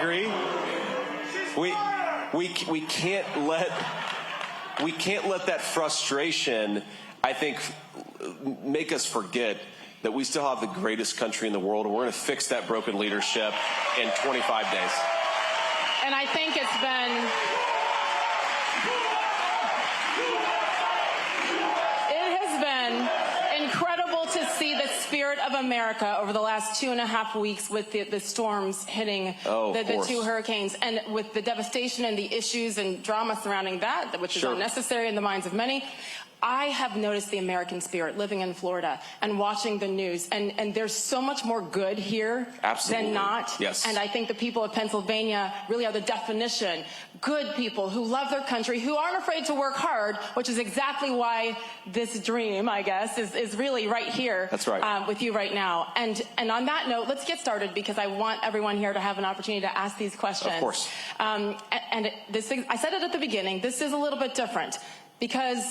agree. We can't let that frustration, I think, make us forget that we still have the greatest country in the world, and we're going to fix that broken leadership in 25 days. And I think it's been... incredible to see the spirit of America over the last 2.5 weeks with the storms hitting the two hurricanes, and with the devastation and the issues and drama surrounding that, which is unnecessary in the minds of many. I have noticed the American spirit living in Florida and watching the news, and there's so much more good here than not. Yes. And I think the people of Pennsylvania really are the definition. Good people who love their country, who aren't afraid to work hard, which is exactly why this dream, I guess, is really right here. That's right. With you right now. And on that note, let's get started, because I want everyone here to have an opportunity to ask these questions. Of course. I said it at the beginning, this is a little bit different, because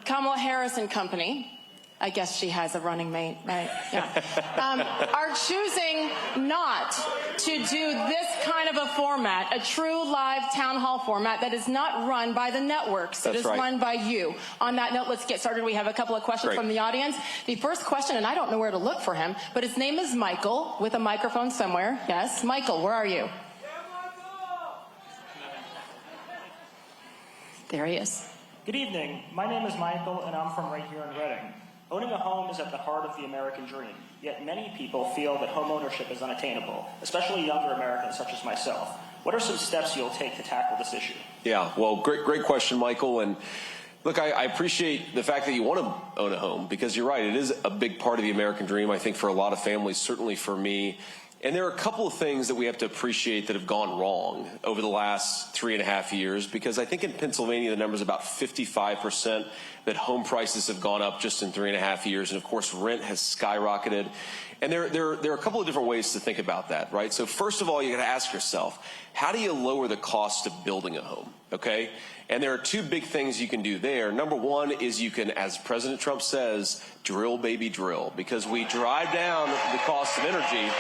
Kamala Harris and company, I guess she has a running mate, right? Yeah. Are choosing not to do this kind of a format, a true live town hall format that is not run by the networks. It is run by you. On that note, let's get started. We have a couple of questions from the audience. The first question, and I don't know where to look for him, but his name is Michael, with a microphone somewhere. Yes, Michael, where are you? There he is. Good evening. My name is Michael, and I'm from right here in Reading. Owning a home is at the heart of the American dream, yet many people feel that home ownership is unattainable, especially younger Americans such as myself. What are some steps you'll take to tackle this issue? Yeah, well, great question, Michael. And look, I appreciate the fact that you want to own a home, because you're right, it is a big part of the American dream, I think, for a lot of families, certainly for me. And there are a couple of things that we have to appreciate that have gone wrong over the last 3.5 years, because I think in Pennsylvania the number is about 55% that home prices have gone up just in 3.5 years. And of course, rent has skyrocketed. And there are a couple of different ways to think about that, right? So first of all, you got to ask yourself, how do you lower the cost of building a home, okay? And there are two big things you can do there. Number one is you can, as President Trump says, drill, baby, drill, because we drive down the cost of energy.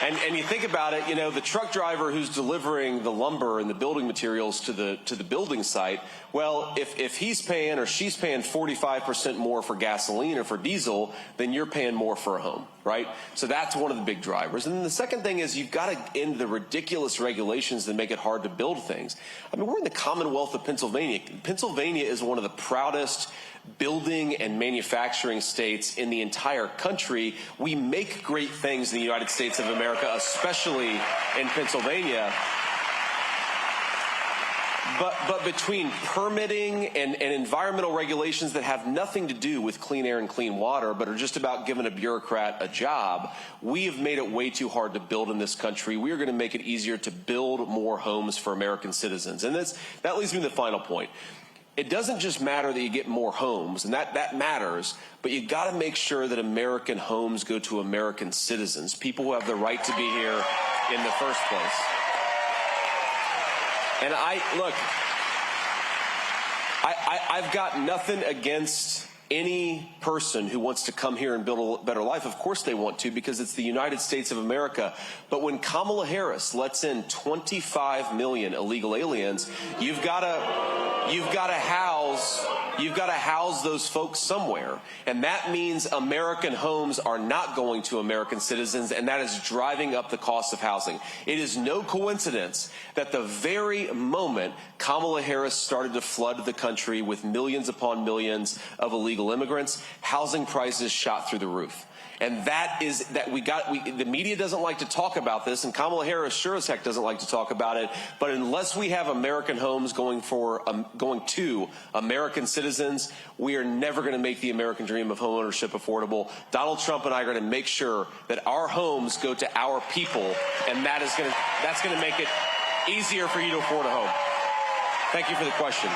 And you think about it, you know, the truck driver who's delivering the lumber and the building materials to the building site, well, if he's paying or she's paying 45% more for gasoline or for diesel, then you're paying more for a home, right? So that's one of the big drivers. And then the second thing is you've got to end the ridiculous regulations that make it hard to build things. I mean, we're in the Commonwealth of Pennsylvania. Pennsylvania is one of the proudest building and manufacturing states in the entire country. We make great things in the United States of America, especially in Pennsylvania. But between permitting and environmental regulations that have nothing to do with clean air and clean water, but are just about giving a bureaucrat a job, we have made it way too hard to build in this country. We are going to make it easier to build more homes for American citizens. And that leads me to the final point. It doesn't just matter that you get more homes, and that matters, but you got to make sure that American homes go to American citizens, people who have the right to be here in the first place. And I've got nothing against any person who wants to come here and build a better life. Of course they want to, because it's the United States of America. But when Kamala Harris lets in 25 million illegal aliens, you've got to house those folks somewhere. And that means American homes are not going to American citizens, and that is driving up the cost of housing. It is no coincidence that the very moment Kamala Harris started to flood the country with millions upon millions of illegal immigrants, housing prices shot through the roof. And the media doesn't like to talk about this, and Kamala Harris sure as heck doesn't like to talk about it. But unless we have American homes going to American citizens, we are never going to make the American dream of home ownership affordable. Donald Trump and I are going to make sure that our homes go to our people, and that's going to make it easier for you to afford a home. Thank you for the question.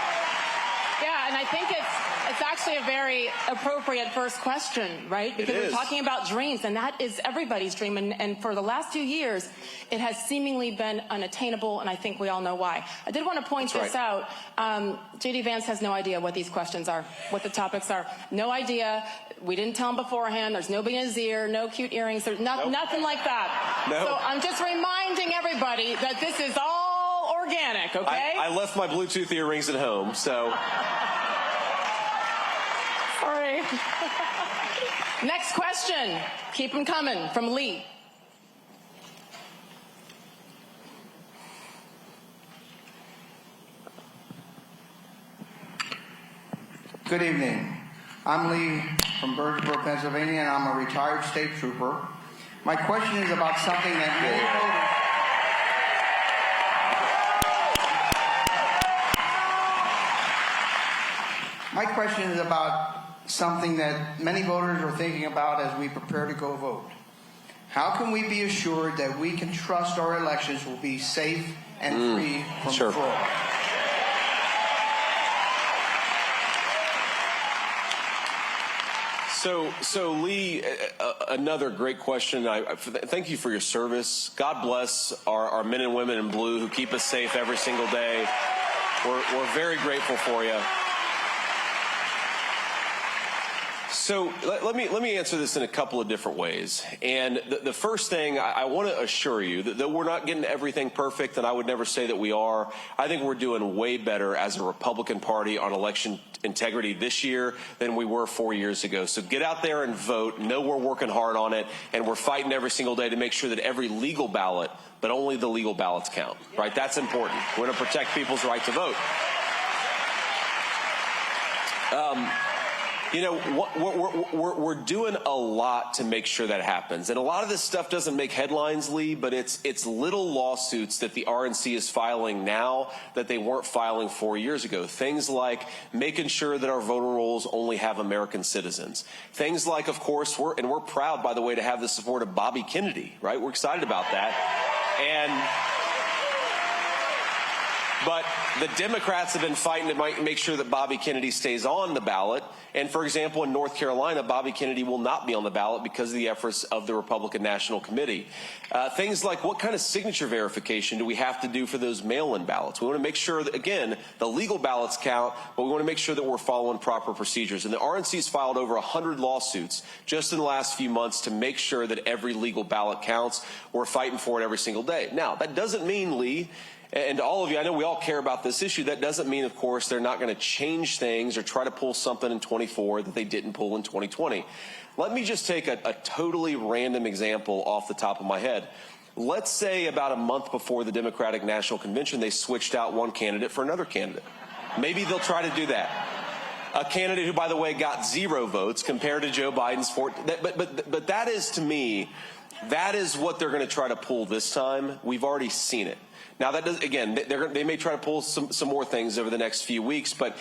Yeah, and I think it's actually a very appropriate first question, right? Because we're talking about dreams, and that is everybody's dream. And for the last 2 years, it has seemingly been unattainable, and I think we all know why. I did want to point this out. J.D. Vance has no idea what these questions are, what the topics are. No idea. We didn't tell him beforehand. There's nobody in his ear, no cute earrings, there's nothing like that. No. So I'm just reminding everybody that this is all organic, okay? I left my Bluetooth earrings at home, so. Sorry. Next question. Keep them coming, from Lee. Good evening. I'm Lee from Birdsboro, Pennsylvania, and I'm a retired state trooper. My question is about something that many voters... My question is about something that many voters are thinking about as we prepare to go vote. How can we be assured that we can trust our elections will be safe and free from fraud? So Lee, another great question. Thank you for your service. God bless our men and women in blue who keep us safe every single day. We're very grateful for you. So let me answer this in a couple of different ways. And the first thing, I want to assure you that we're not getting everything perfect, and I would never say that we are. I think we're doing way better as a Republican Party on election integrity this year than we were 4 years ago. So get out there and vote. Know we're working hard on it, and we're fighting every single day to make sure that every legal ballot, but only the legal ballots count, right? That's important. We're going to protect people's right to vote. You know, we're doing a lot to make sure that happens. And a lot of this stuff doesn't make headlines, Lee, but it's little lawsuits that the RNC is filing now that they weren't filing 4 years ago. Things like making sure that our voter rolls only have American citizens. Things like, of course, we're proud, by the way, to have the support of Bobby Kennedy, right? We're excited about that. But the Democrats have been fighting to make sure that Bobby Kennedy stays on the ballot. And, for example, in North Carolina, Bobby Kennedy will not be on the ballot because of the efforts of the Republican National Committee. Things like what kind of signature verification do we have to do for those mail-in ballots? We want to make sure that, again, the legal ballots count, but we want to make sure that we're following proper procedures. And the RNC's filed over 100 lawsuits just in the last few months to make sure that every legal ballot counts. We're fighting for it every single day. Now, that doesn't mean, Lee, and to all of you, I know we all care about this issue. That doesn't mean, of course, they're not going to change things or try to pull something in 24 that they didn't pull in 2020. Let me just take a totally random example off the top of my head. Let's say about a month before the Democratic National Convention, they switched out one candidate for another candidate. Maybe they'll try to do that. A candidate who, by the way, got 0 votes compared to Joe Biden's 4. But that is, to me, that is what they're going to try to pull this time. We've already seen it. Now, that does, again, they may try to pull some more things over the next few weeks, but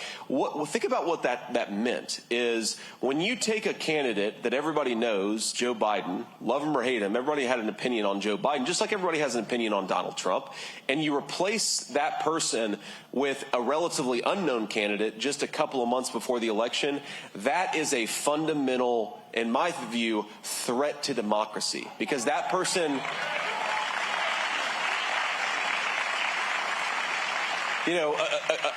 think about what that meant is when you take a candidate that everybody knows, Joe Biden, love him or hate him, everybody had an opinion on Joe Biden, just like everybody has an opinion on Donald Trump, and you replace that person with a relatively unknown candidate just a couple of months before the election, that is a fundamental, in my view, threat to democracy, because that person... You know,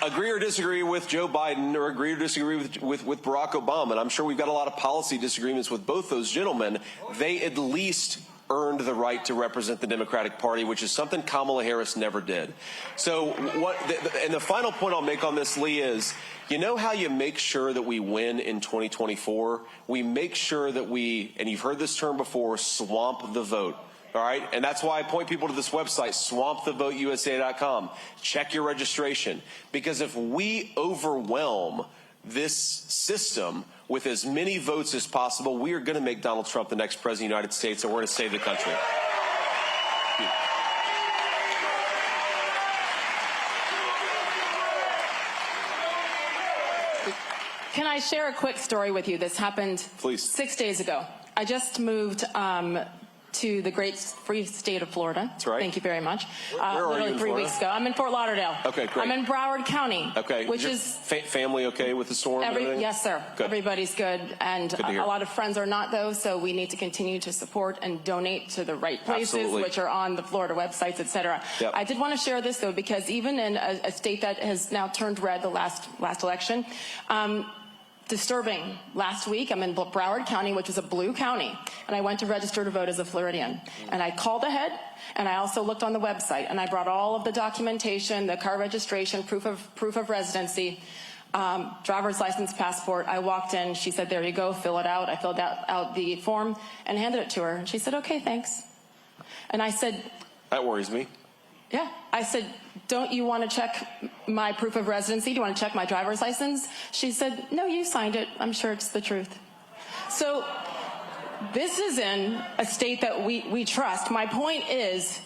agree or disagree with Joe Biden or agree or disagree with Barack Obama, and I'm sure we've got a lot of policy disagreements with both those gentlemen, they at least earned the right to represent the Democratic Party, which is something Kamala Harris never did. So and the final point I'll make on this, Lee, is you know how you make sure that we win in 2024? We make sure that we, and you've heard this term before, swamp the vote. All right, and that's why I point people to this website, swampthevoteusa.com. Check your registration, because if we overwhelm this system with as many votes as possible, we are going to make Donald Trump the next president of the United States, and we're going to save the country. Can I share a quick story with you? This happened 6 days ago. I just moved to the great free state of Florida. That's right. Thank you very much. Where are literally you in 3 Florida? weeks ago. I'm in Fort Lauderdale. Okay, great. I'm in Broward County. Okay. Which is family okay with the storm? And everything? Yes, sir. Good. Everybody's good. And a lot of friends are not, though, so we need to continue to support and donate to the right places, Absolutely. which are on the Florida websites, et cetera. Yep. I did want to share this, though, because even in a state that has now turned red the last election, disturbing. Last week, I'm in Broward County, which is a blue county, and I went to register to vote as a Floridian. And I called ahead, and I also looked on the website, and I brought all of the documentation, the car registration, proof of residency, driver's license, passport. I walked in, she said, there you go, fill it out. I filled out the form and handed it to her. And she said, okay, thanks. And I said, that worries me. Yeah. I said, don't you want to check my proof of residency? Do you want to check my driver's license? She said, no, you signed it. I'm sure it's the truth. So this is in a state that we trust. My point is,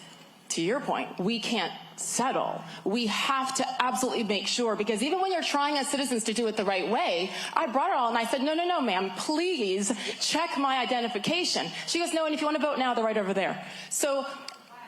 to your point, we can't settle. We have to absolutely make sure, because even when you're trying as citizens to do it the right way, I brought it all and I said, no, no, no, ma'am, please check my identification. She goes, no, and if you want to vote now, they're right over there. So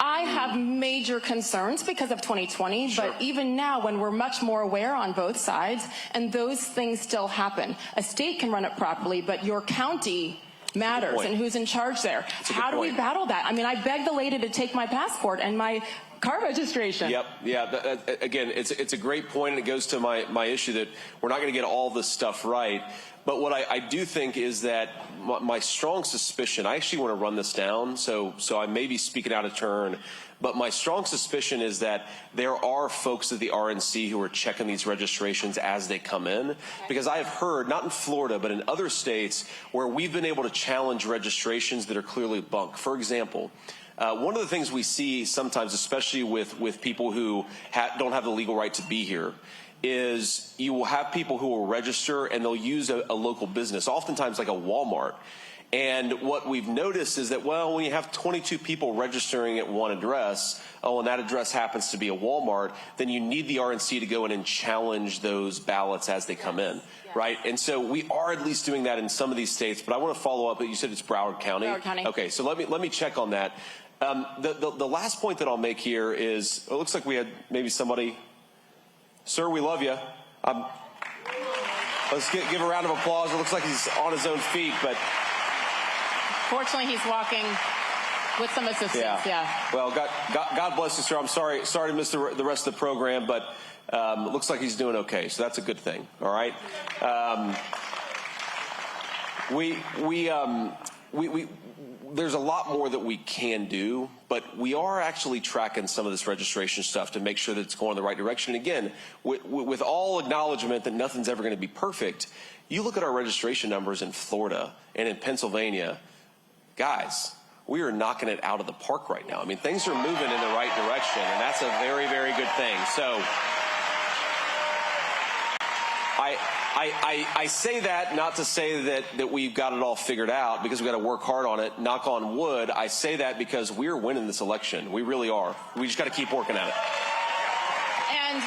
I have major concerns because of 2020, sure. But even now when we're much more aware on both sides, and those things still happen. A state can run it properly, but your county matters and who's in charge there. How do we battle that? I mean, I begged the lady to take my passport and my car registration. Yep, yeah, again, it's a great point, and it goes to my issue that we're not going to get all this stuff right. But what I do think is that my strong suspicion, I actually want to run this down, so I may be speaking out of turn, but my strong suspicion is that there are folks at the RNC who are checking these registrations as they come in, because I have heard, not in Florida, but in other states, where we've been able to challenge registrations that are clearly bunk. For example, one of the things we see sometimes, especially with people who don't have the legal right to be here, is you will have people who will register and they'll use a local business, oftentimes like a Walmart. And what we've noticed is that, well, when you have 22 people registering at one address, and that address happens to be a Walmart, then you need the RNC to go in and challenge those ballots as they come in, right? And so we are at least doing that in some of these states, but I want to follow up. You said it's Broward County? Broward County. Okay, so let me check on that. The last point that I'll make here is, it looks like we had maybe somebody. Sir, we love you. Let's give a round of applause. It looks like he's on his own feet, but fortunately he's walking with some assistance. Yeah. Well, God bless you, sir. I'm sorry to miss the rest of the program, but it looks like he's doing okay, so that's a good thing. All right. There's a lot more that we can do, but we are actually tracking some of this registration stuff to make sure that it's going in the right direction. And again, with all acknowledgement that nothing's ever going to be perfect, you look at our registration numbers in Florida and in Pennsylvania, guys, we are knocking it out of the park right now. I mean, things are moving in the right direction, and that's a very, very good thing. So I say that not to say that we've got it all figured out, because we've got to work hard on it, knock on wood. I say that because we're winning this election. We really are. We just got to keep working at it. And,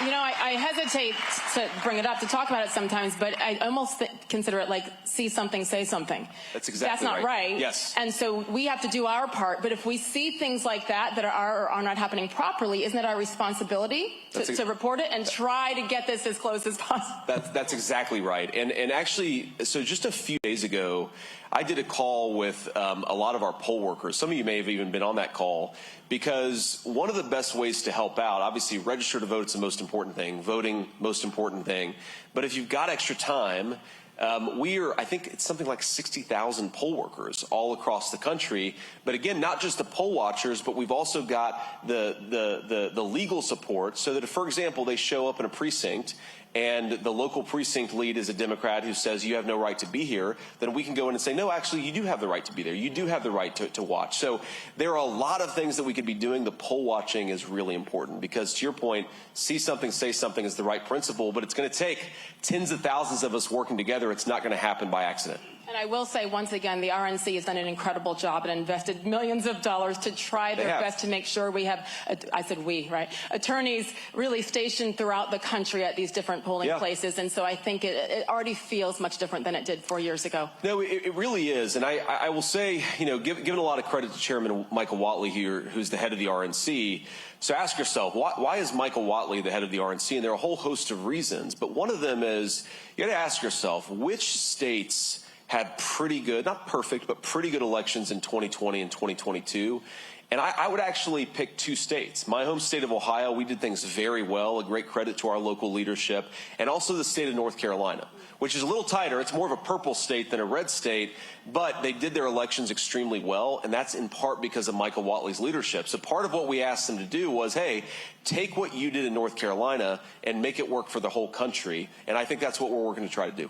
you know, I hesitate to bring it up, to talk about it sometimes, but I almost consider it like see something, say something. That's exactly That's not right. Yes. And so we have to do our part. But if we see things like that are or are not happening properly, isn't it our responsibility to report it and try to get this as close as possible? That's exactly right. And actually, so just a few days ago, I did a call with a lot of our poll workers. Some of you may have even been on that call, because one of the best ways to help out, obviously register to vote is the most important thing, voting most important thing. But if you've got extra time, I think it's something like 60,000 poll workers all across the country. But again, not just the poll watchers, but we've also got the legal support, so that if, for example, they show up in a precinct and the local precinct lead is a Democrat who says you have no right to be here, then we can go in and say, no, actually, you do have the right to be there. You do have the right to watch. So there are a lot of things that we could be doing. The poll watching is really important, because, to your point, see something, say something is the right principle, but it's going to take tens of thousands of us working together. It's not going to happen by accident. And I will say, once again, the RNC has done an incredible job and invested millions of dollars to try their best to make sure we have, I said we, right, attorneys really stationed throughout the country at these different polling places. And so I think it already feels much different than it did 4 years ago. No, it really is. And I will say, you know, giving a lot of credit to Chairman Michael Whatley here, who's the head of the RNC. So ask yourself, why is Michael Whatley the head of the RNC? And there are a whole host of reasons. But one of them is, you got to ask yourself, which states had pretty good, not perfect, but pretty good elections in 2020 and 2022. And I would actually pick two states. My home state of Ohio, we did things very well, a great credit to our local leadership, and also the state of North Carolina, which is a little tighter. It's more of a purple state than a red state, but they did their elections extremely well, and that's in part because of Michael Whatley's leadership. So part of what we asked them to do was, hey, take what you did in North Carolina and make it work for the whole country, and I think that's what we're working to try to do.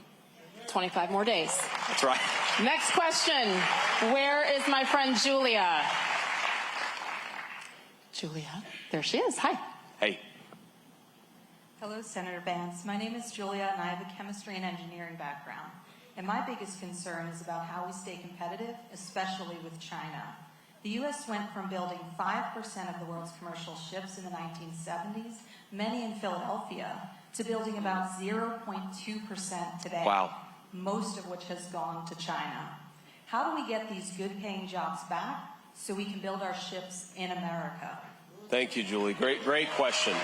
25 more days. That's right. Next question. Where is my friend Julia? Julia, there she is. Hi. Hey. Hello, Senator Vance. My name is Julia, and I have a chemistry and engineering background. And my biggest concern is about how we stay competitive, especially with China. The U.S. went from building 5% of the world's commercial ships in the 1970s, many in Philadelphia, to building about 0.2% today. Wow. Most of which has gone to China. How do we get these good-paying jobs back so we can build our ships in America? Thank you, Julie. Great question.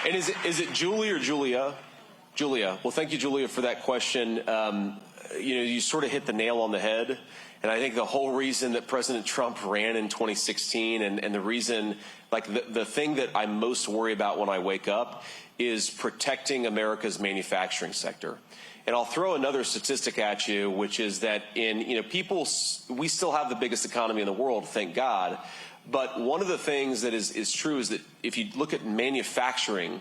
And is it Julie or Julia? Julia. Well, thank you, Julia, for that question. You sort of hit the nail on the head. And I think the whole reason that President Trump ran in 2016 and the reason, like the thing that I most worry about when I wake up is protecting America's manufacturing sector. And I'll throw another statistic at you, which is that we still have the biggest economy in the world, thank God. But one of the things that is true is that if you look at manufacturing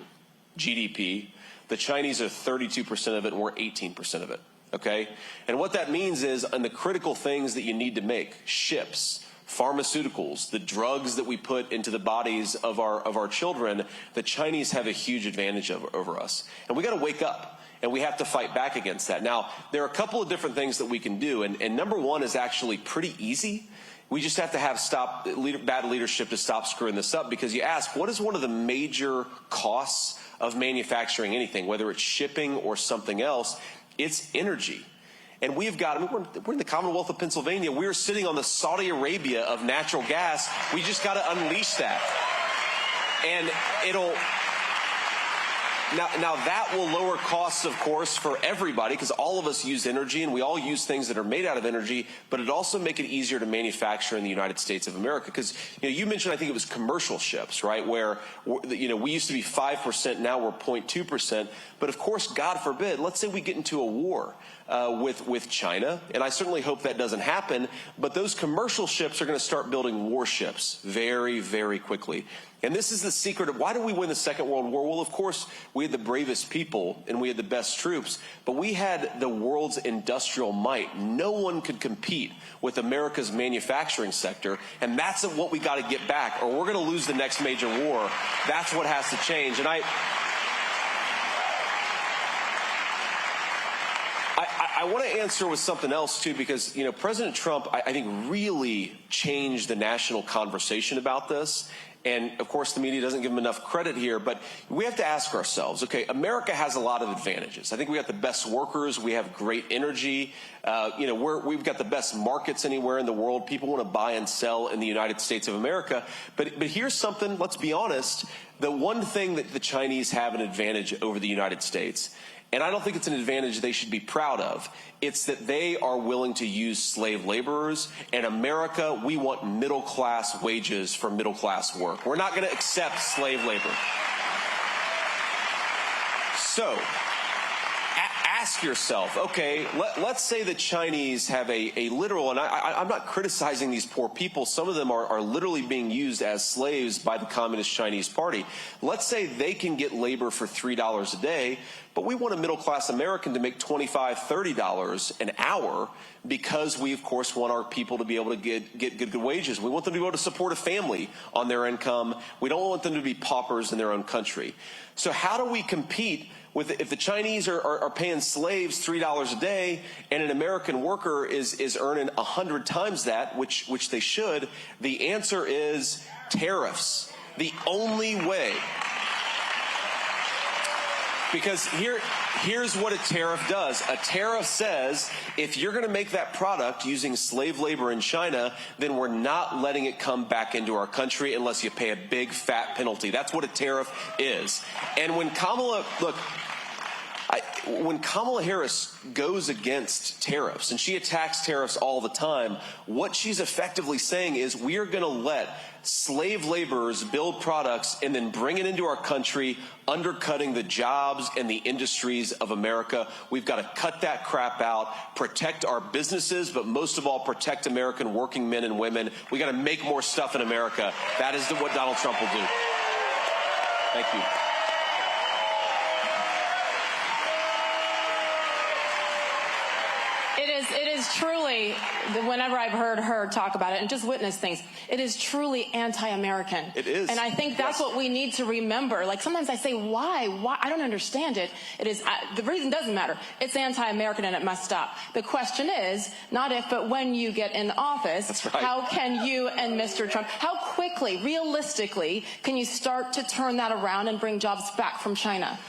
GDP, the Chinese are 32% of it and we're 18% of it, okay? And what that means is on the critical things that you need to make, ships, pharmaceuticals, the drugs that we put into the bodies of our children, the Chinese have a huge advantage over us. And we got to wake up. And we have to fight back against that. Now, there are a couple of different things that we can do, and number one is actually pretty easy. We just have to have bad leadership to stop screwing this up, because you ask, what is one of the major costs of manufacturing anything, whether it's shipping or something else? It's energy. And we've got, we're in the Commonwealth of Pennsylvania. We're sitting on the Saudi Arabia of natural gas. We just got to unleash that. And it'll... Now that will lower costs, of course, for everybody, because all of us use energy and we all use things that are made out of energy, but it also make it easier to manufacture in the United States of America. Because you mentioned, I think it was commercial ships, right, where we used to be 5%, now we're 0.2%. But of course, God forbid, let's say we get into a war with China, and I certainly hope that doesn't happen, but those commercial ships are going to start building warships very, very quickly. And this is the secret of why did we win the Second World War? Well, of course, we had the bravest people and we had the best troops, but we had the world's industrial might. No one could compete with America's manufacturing sector, and that's what we got to get back, or we're going to lose the next major war. That's what has to change. And I want to answer with something else, too, because, President Trump, I think, really changed the national conversation about this. And, of course, the media doesn't give him enough credit here, but we have to ask ourselves, okay, America has a lot of advantages. I think we got the best workers. We have great energy. We've got the best markets anywhere in the world. People want to buy and sell in the United States of America. But here's something, let's be honest, the one thing that the Chinese have an advantage over the United States, and I don't think it's an advantage they should be proud of. It's that they are willing to use slave laborers. In America, we want middle-class wages for middle-class work. We're not going to accept slave labor. So, ask yourself, okay, let's say the Chinese have a literal, and I'm not criticizing these poor people. Some of them are literally being used as slaves by the Communist Chinese Party. Let's say they can get labor for $3 a day, but we want a middle-class American to make $25, $30 an hour because we, of course, want our people to be able to get good wages. We want them to be able to support a family on their income. We don't want them to be paupers in their own country. So how do we compete with, if the Chinese are paying slaves $3 a day and an American worker is earning 100 times that, which they should? The answer is tariffs. The only way. Because here's what a tariff does. A tariff says, if you're going to make that product using slave labor in China, then we're not letting it come back into our country unless you pay a big fat penalty. That's what a tariff is. And when Kamala, look, when Kamala Harris goes against tariffs, and she attacks tariffs all the time, what she's effectively saying is we are going to let slave laborers build products and then bring it into our country, undercutting the jobs and the industries of America. We've got to cut that crap out, protect our businesses, but most of all, protect American working men and women. We got to make more stuff in America. That is what Donald Trump will do. Thank you. It is truly, whenever I've heard her talk about it and just witness things, it is truly anti-American. It is. And I think that's what we need to remember. Like sometimes I say, why? I don't understand it. It is, the reason doesn't matter. It's anti-American and it must stop. The question is, not if, but when you get in office, that's right. How can you and Mr. Trump, how quickly, realistically, can you start to turn that around and bring jobs back from China?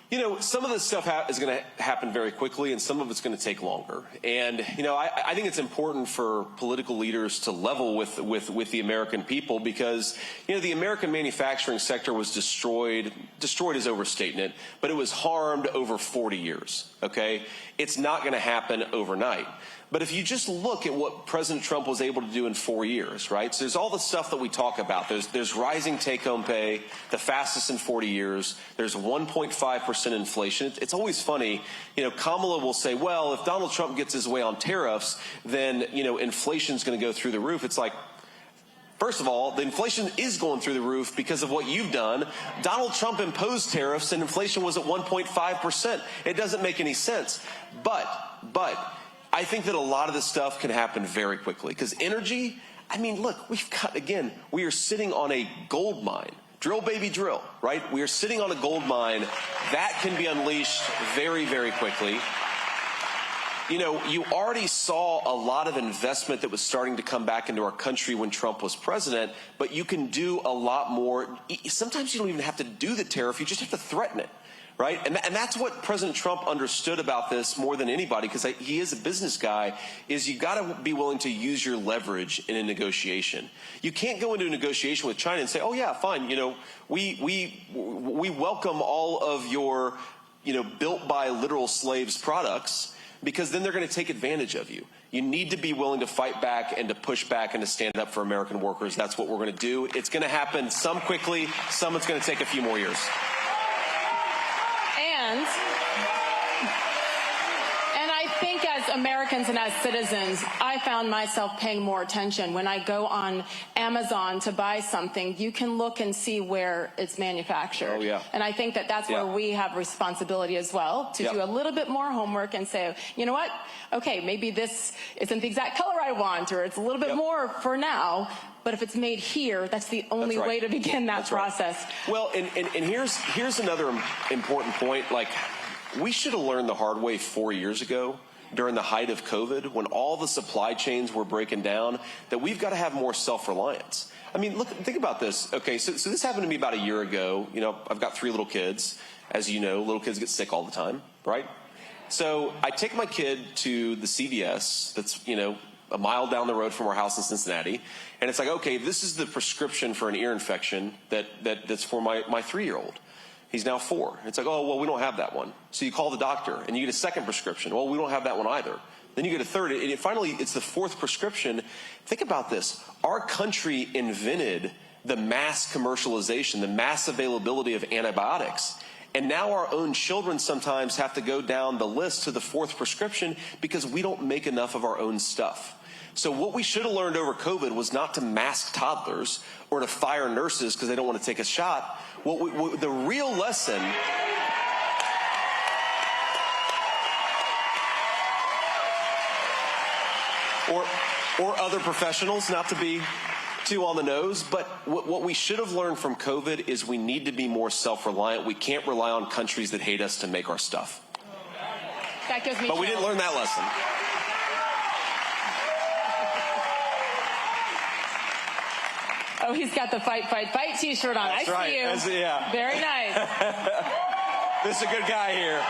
You know, some of this stuff is going to happen very quickly, and some of it's going to take longer. And, you know, I think it's important for political leaders to level with the American people because, you know, the American manufacturing sector was destroyed is overstating it, but it was harmed over 40 years, okay? It's not going to happen overnight. But if you just look at what President Trump was able to do in 4 years, right? So there's all the stuff that we talk about. There's rising take-home pay, the fastest in 40 years. There's 1.5% inflation. It's always funny. You know, Kamala will say, well, if Donald Trump gets his way on tariffs, then, you know, inflation's going to go through the roof. It's like, first of all, the inflation is going through the roof because of what you've done. Donald Trump imposed tariffs and inflation was at 1.5%. It doesn't make any sense. But I think that a lot of this stuff can happen very quickly because energy, I mean, look, we are sitting on a gold mine. Drill, baby, drill, right? We are sitting on a gold mine that can be unleashed very, very quickly. You know, you already saw a lot of investment that was starting to come back into our country when Trump was president, but you can do a lot more. Sometimes you don't even have to do the tariff, you just have to threaten it. Right? And that's what President Trump understood about this more than anybody, because he is a business guy, is you got to be willing to use your leverage in a negotiation. You can't go into a negotiation with China and say, oh, yeah, fine, you know, we welcome all of your, you know, built by literal slaves products, because then they're going to take advantage of you. You need to be willing to fight back and to push back and to stand up for American workers. That's what we're going to do. It's going to happen some quickly, some it's going to take a few more years. And I think as Americans and as citizens, I found myself paying more attention. When I go on Amazon to buy something, you can look and see where it's manufactured. Oh, yeah. And I think that that's where we have responsibility as well, to do a little bit more homework and say, you know what? Okay, maybe this isn't the exact color I want, or it's a little bit more for now. But if it's made here, that's the only way to begin that process. Right. Well, and here's another important point. Like, we should have learned the hard way 4 years ago during the height of COVID, when all the supply chains were breaking down, that we've got to have more self-reliance. I mean, look, think about this. Okay, so this happened to me about a year ago. You know, I've got 3 little kids. As you know, little kids get sick all the time, right? So I take my kid to the CVS that's, you know, a mile down the road from our house in Cincinnati. And it's like, okay, this is the prescription for an ear infection that's for my 3-year-old. He's now 4. It's like, oh, well, we don't have that one. So you call the doctor and you get a second prescription. Well, we don't have that one either. Then you get a third, and finally it's the 4th prescription. Think about this. Our country invented the mass commercialization, the mass availability of antibiotics. And now our own children sometimes have to go down the list to the 4th prescription because we don't make enough of our own stuff. So what we should have learned over COVID was not to mask toddlers or to fire nurses because they don't want to take a shot. The real lesson or other professionals, not to be too on the nose, but what we should have learned from COVID is we need to be more self-reliant. We can't rely on countries that hate us to make our stuff. That gives me But we didn't learn that lesson. Oh, he's got the fight t-shirt on. That's I see you. Yeah. Very nice. This is a good guy here.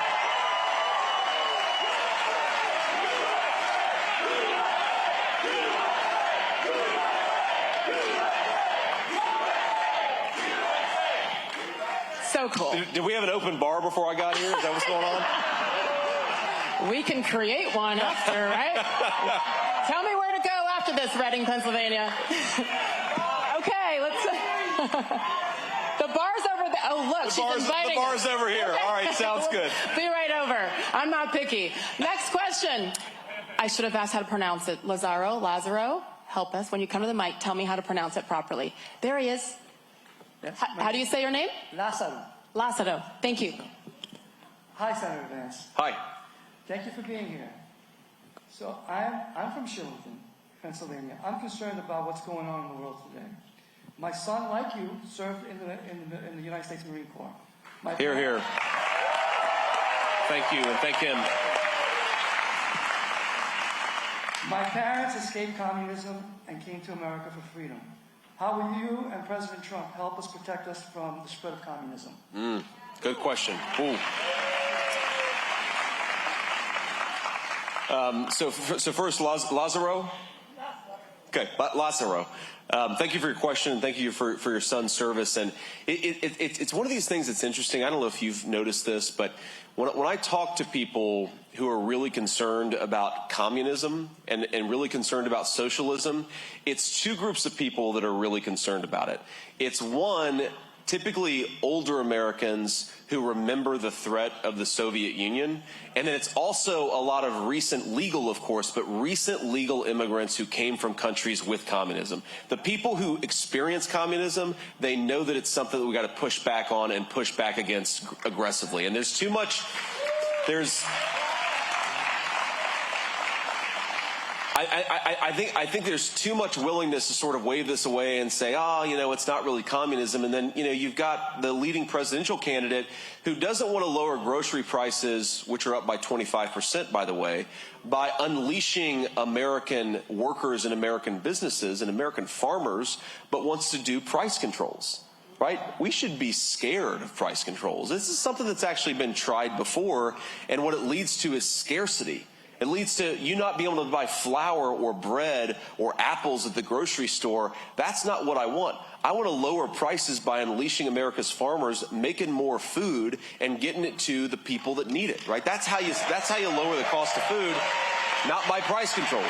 So so cool. Did we have an open bar before I got here? Is that what's going on? We can create one after, right? Tell me where to go after this, Reading, Pennsylvania. Okay, let's... The bar's over there. Oh, look, she's inviting The bar's us. over here. Okay. All right, sounds good. Be right over. I'm not picky. Next question. I should have asked how to pronounce it. Lazaro, help us. When you come to the mic, tell me how to pronounce it properly. There he is. Yes, How do you say your name? Lazaro. Thank you. Hi, Senator Vance. Hi. Thank you for being here. So I'm from Shillington, Pennsylvania. I'm concerned about what's going on in the world today. My son, like you, served in the United States Marine Corps. Here, here. Thank you, and thank him. My parents escaped communism and came to America for freedom. How will you and President Trump help us protect us from the spread of communism? Good question. Ooh. So first, Lazaro? Okay, Lazaro. Thank you for your question, and thank you for your son's service. And it's one of these things that's interesting. I don't know if you've noticed this, but when I talk to people who are really concerned about communism and really concerned about socialism, it's two groups of people that are really concerned about it. It's one, typically older Americans who remember the threat of the Soviet Union. And then it's also a lot of recent legal, of course, but recent legal immigrants who came from countries with communism. The people who experience communism, they know that it's something that we got to push back on and push back against aggressively. And there's too much, I think there's too much willingness to sort of wave this away and say, it's not really communism. And then, you've got the leading presidential candidate who doesn't want to lower grocery prices, which are up by 25%, by the way, by unleashing American workers and American businesses and American farmers, but wants to do price controls. Right? We should be scared of price controls. This is something that's actually been tried before, and what it leads to is scarcity. It leads to you not being able to buy flour or bread or apples at the grocery store. That's not what I want. I want to lower prices by unleashing America's farmers, making more food, and getting it to the people that need it. Right? That's how you lower the cost of food, not by price controls.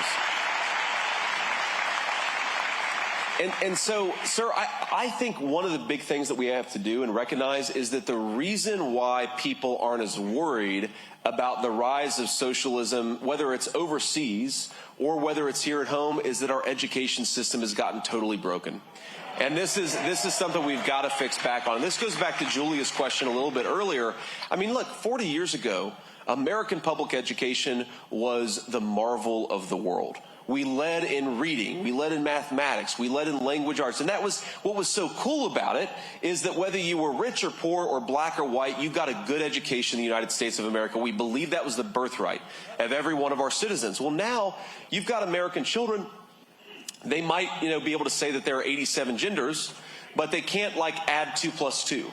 And so, sir, I think one of the big things that we have to do and recognize is that the reason why people aren't as worried about the rise of socialism, whether it's overseas or whether it's here at home, is that our education system has gotten totally broken. And this is something we've got to fix back on. And this goes back to Julia's question a little bit earlier. I mean, look, 40 years ago, American public education was the marvel of the world. We led in reading, we led in mathematics, we led in language arts. And that was what was so cool about it, is that whether you were rich or poor or black or white, you got a good education in the United States of America. We believed that was the birthright of every one of our citizens. Well, now you've got American children. They might, be able to say that there are 87 genders, but they can't add 2 plus 2.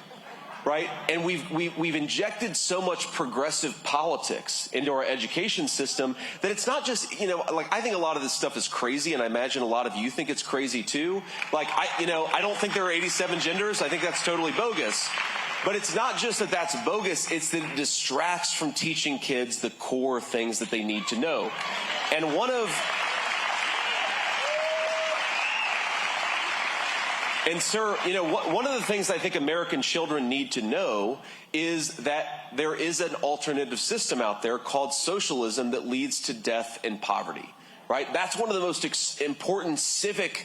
Right? And we've injected so much progressive politics into our education system that it's not just, I think a lot of this stuff is crazy, and I imagine a lot of you think it's crazy too. I don't think there are 87 genders. I think that's totally bogus. But it's not just that that's bogus, it's that it distracts from teaching kids the core things that they need to know. And And sir, one of the things I think American children need to know is that there is an alternative system out there called socialism that leads to death and poverty, right? That's one of the most important civic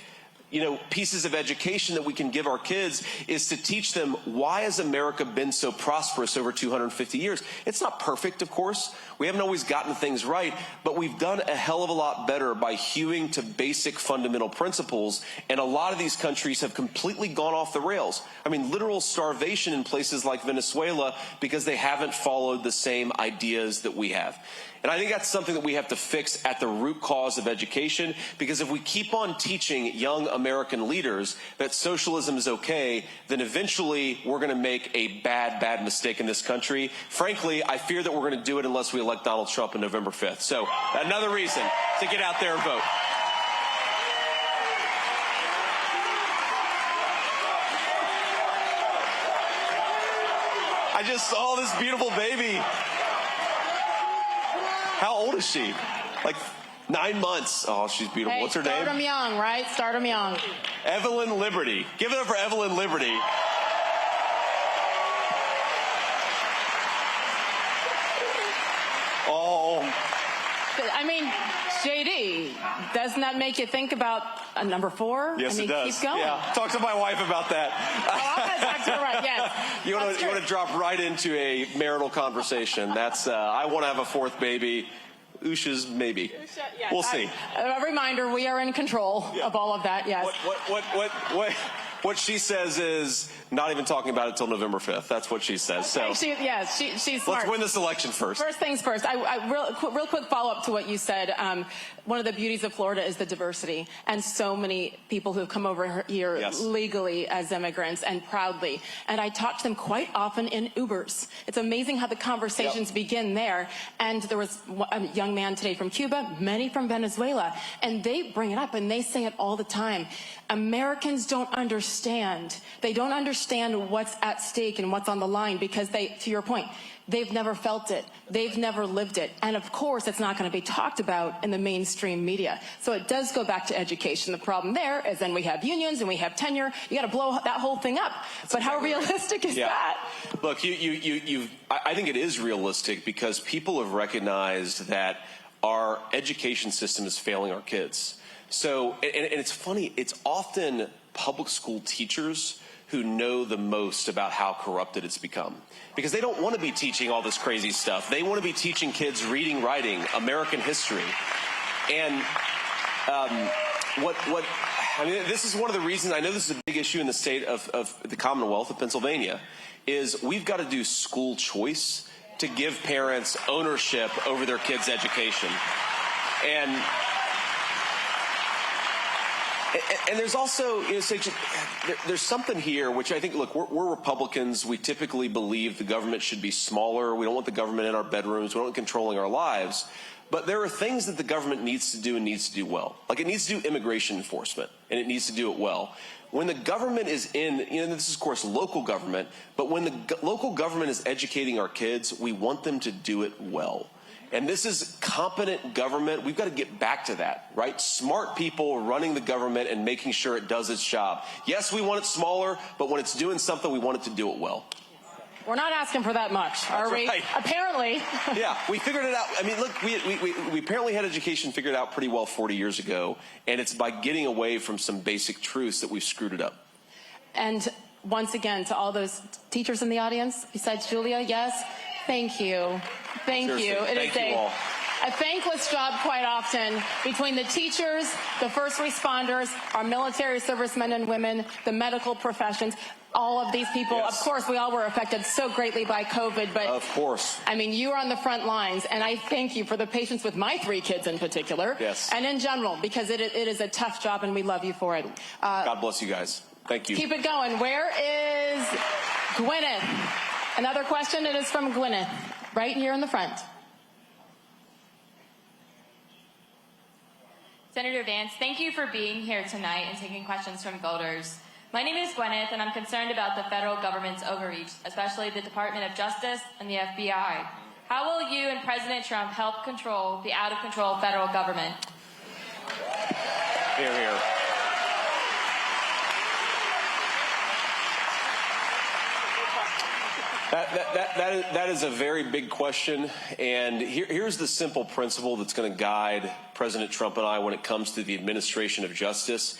pieces of education that we can give our kids, is to teach them, why has America been so prosperous over 250 years? It's not perfect, of course. We haven't always gotten things right, but we've done a hell of a lot better by hewing to basic fundamental principles, and a lot of these countries have completely gone off the rails. I mean, literal starvation in places like Venezuela because they haven't followed the same ideas that we have. And I think that's something that we have to fix at the root cause of education, because if we keep on teaching young American leaders that socialism is okay, then eventually we're going to make a bad mistake in this country. Frankly, I fear that we're going to do it unless we elect Donald Trump on November 5th. So another reason to get out there and vote. I just saw this beautiful baby. How old is she? Like 9 months. Oh, she's beautiful. Hey, What's her name? Start them young, right? Start them young. Evelyn Liberty. Give it up for Evelyn Liberty. Oh. I mean, JD, doesn't that make you think about a number 4? Yes, I mean, it does. Keep going. Yeah. Talk to my wife about that. Oh, I'm going to talk to her right. Yes. You want to drop right into a marital conversation. That's I want to have a 4th baby. Usha's maybe. Yes, we'll see. A reminder: we are in control of all of that. Yes. What she says is not even talking about it till November 5th. That's what she says. Okay, So she's smart. let's win this election first. First things first. Real quick follow up to what you said. One of the beauties of Florida is the diversity, and so many people who have come over here legally as immigrants and proudly. And I talk to them quite often in Ubers. It's amazing how the conversations begin there. And there was a young man today from Cuba, many from Venezuela, and they bring it up and they say it all the time. Americans don't understand. They don't understand what's at stake and what's on the line because they, to your point, they've never felt it. They've never lived it. And of course, it's not going to be talked about in the mainstream media. So it does go back to education. The problem there is then we have unions and we have tenure. You got to blow that whole thing up. But how realistic is that? Look, I think it is realistic because people have recognized that our education system is failing our kids. So, and it's funny, it's often public school teachers who know the most about how corrupted it's become. Because they don't want to be teaching all this crazy stuff. They want to be teaching kids reading, writing, American history. And I mean, this is one of the reasons, I know this is a big issue in the state of the Commonwealth of Pennsylvania, is we've got to do school choice to give parents ownership over their kids' education. And there's also, there's something here which I think, look, we're Republicans. We typically believe the government should be smaller. We don't want the government in our bedrooms. We don't want it controlling our lives. But there are things that the government needs to do and needs to do well. Like it needs to do immigration enforcement, and it needs to do it well. When the government is in, this is, of course, local government, but when the local government is educating our kids, we want them to do it well. And this is competent government. We've got to get back to that, right? Smart people running the government and making sure it does its job. Yes, we want it smaller, but when it's doing something, we want it to do it well. We're not asking for that much, are we? Right. Apparently. Yeah, we figured it out. I mean, look, we apparently had education figured out pretty well 40 years ago, and it's by getting away from some basic truths that we've screwed it up. And once again, to all those teachers in the audience, besides Julia, yes, thank you. Thank Seriously, you. It thank is you all. a thankless job quite often between the teachers, the first responders, our military servicemen and women, the medical professions, all of these people. Yes. Of course, we all were affected so greatly by COVID, but of course. I mean, you are on the front lines, and I thank you for the patience with my 3 kids in particular, and in general, because it is a tough job, and we love you for it. God bless you guys. Thank you. Keep it going. Where is Gwyneth? Another question. It is from Gwyneth, right here in the front. Senator Vance, thank you for being here tonight and taking questions from voters. My name is Gwyneth, and I'm concerned about the federal government's overreach, especially the Department of Justice and the FBI. How will you and President Trump help control the out-of-control federal government? Hear, hear. That is a very big question, and here's the simple principle that's going to guide President Trump and I when it comes to the administration of justice.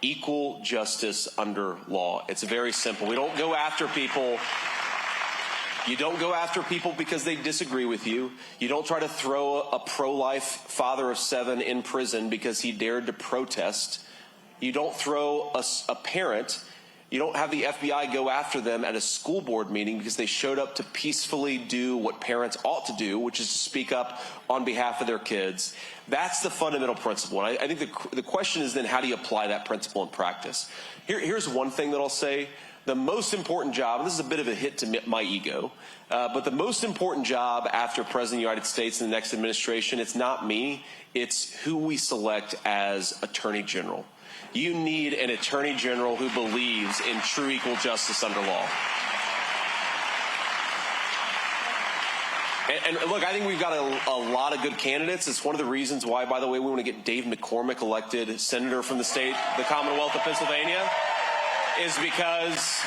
Equal justice under law. It's very simple. We don't go after people. You don't go after people because they disagree with you. You don't try to throw a pro-life father of 7 in prison because he dared to protest. You don't throw a parent. You don't have the FBI go after them at a school board meeting because they showed up to peacefully do what parents ought to do, which is to speak up on behalf of their kids. That's the fundamental principle. And I think the question is then, how do you apply that principle in practice? Here's one thing that I'll say. The most important job, and this is a bit of a hit to my ego, but the most important job after President of the United States in the next administration, it's not me, it's who we select as Attorney General. You need an Attorney General who believes in true equal justice under law. And look, I think we've got a lot of good candidates. It's one of the reasons why, by the way, we want to get Dave McCormick elected senator from the state, the Commonwealth of Pennsylvania, is because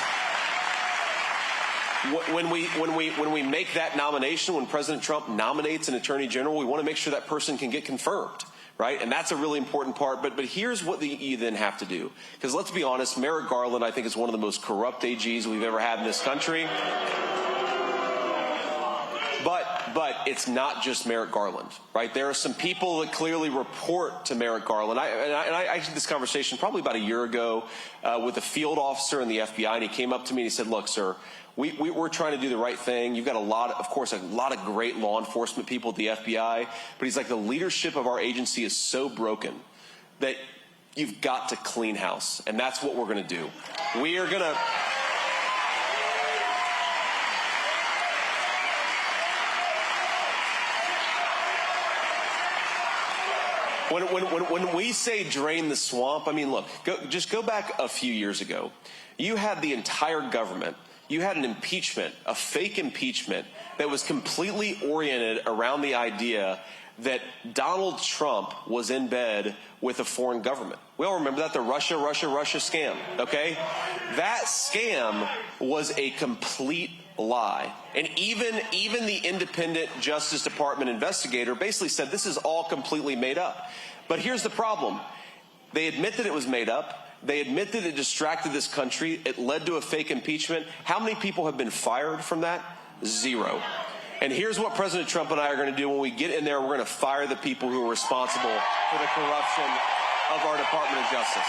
when we make that nomination, when President Trump nominates an attorney general, we want to make sure that person can get confirmed, right? And that's a really important part. But here's what you then have to do. Because let's be honest, Merrick Garland, I think, is one of the most corrupt AGs we've ever had in this country. But it's not just Merrick Garland, right? There are some people that clearly report to Merrick Garland. I had this conversation probably about a year ago with a field officer in the FBI, and he came up to me and he said, look, sir, we're trying to do the right thing. You've got a lot of great law enforcement people at the FBI, but he's like, the leadership of our agency is so broken that you've got to clean house, and that's what we're going to do. We are going to... When we say drain the swamp, I mean, look, just go back a few years ago. You had the entire government, you had an impeachment, a fake impeachment that was completely oriented around the idea that Donald Trump was in bed with a foreign government. We all remember that, the Russia scam, okay? That scam was a complete lie. And even the independent Justice Department investigator basically said this is all completely made up. But here's the problem. They admit that it was made up. They admit that it distracted this country. It led to a fake impeachment. How many people have been fired from that? Zero. And here's what President Trump and I are going to do when we get in there. We're going to fire the people who are responsible for the corruption of our Department of Justice.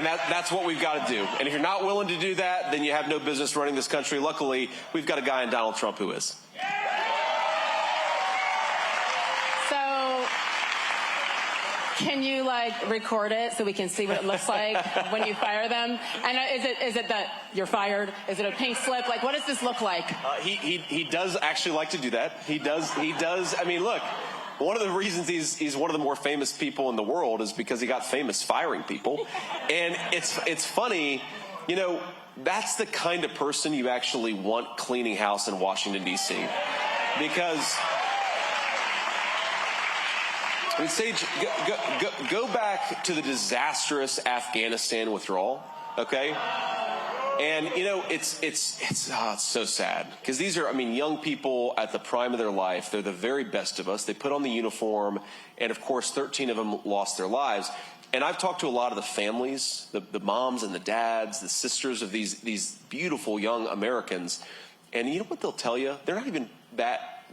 That's what we've got to do. And if you're not willing to do that, then you have no business running this country. Luckily, we've got a guy in Donald Trump who is. So, can you record it so we can see what it looks like when you fire them? And is it that you're fired? Is it a pink slip? What does this look like? He does actually like to do that. He does. I mean, look. One of the reasons he's one of the more famous people in the world is because he got famous firing people. And it's funny, you know, that's the kind of person you actually want cleaning house in Washington, D.C. Because, I mean, Sage, go back to the disastrous Afghanistan withdrawal, okay? And, you know, it's so sad because these are, I mean, young people at the prime of their life. They're the very best of us. They put on the uniform, and of course, 13 of them lost their lives. And I've talked to a lot of the families, the moms and the dads, the sisters of these beautiful young Americans. And you know what they'll tell you? They're not even that,